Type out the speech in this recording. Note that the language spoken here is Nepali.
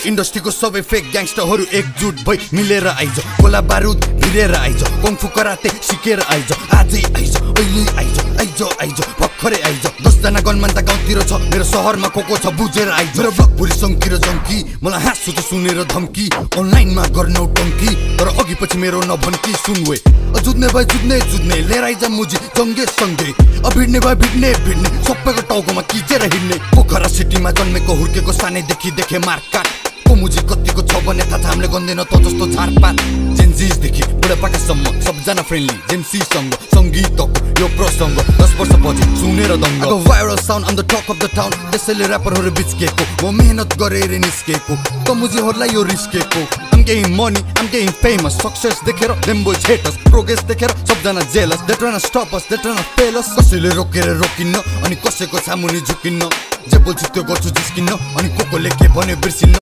इन्डस्ट्रीको सबै फेक ग्याङ्स्टरहरू एकजुट भई मिलेर आइज गोला बारुद भिरेर आइज कङ्फु कराते सिकेर आइज आजै आइज अहिले आइज भर्खरै आइज 10 जना गनमान त गाउँतिर छ मेरो शहरमा कोको छ बुझेर आइज मेरो ब्लग पुरी सङ्की र जङ्की मलाई हाँसु त सुनेर धम्की अनलाइनमा गर्नौ टङ्की तर अघि पछि मेरो नभन्की सुनवे जुत्ने भए जुत्ने लिएर आइज मुजी जङ्गे सँगै भिड्ने भए भिड्ने सबैको टाउकोमा किचेर हिँड्ने पोखरा सिटीमा जन्मेको हुर्केको सानैदेखि देखे मार्काट को मुजी कतिको छ भने थाहा छ हामीले गन्दैन त जस्तो झारपात जेन्जिसदेखि बुढापाकासम्म सबजना फ्रेन्डली जेन्सीसँग सङ्गीतको यो प्रसङ्ग 10 वर्षपछि सुनेर दङ्ग viral sound on the talk of the town त्यसैले ऱ्यापरहरू बिच्केको म मेहनत गरेर निस्केको त मुजीहरूलाई यो रिस्केको I'm getting money, I'm getting famous Success देखेर them boys hate us Progress देखेर सबजना jealous They tryna stop us, they tryna fail us कसैले रोकेर रोकिन्न अनि कसैको सामुनि झुकिन्न जे बोल्छु त्यो गर्छु जिस्किन्न अनि कोकोले के भन्यो बिर्सिन्न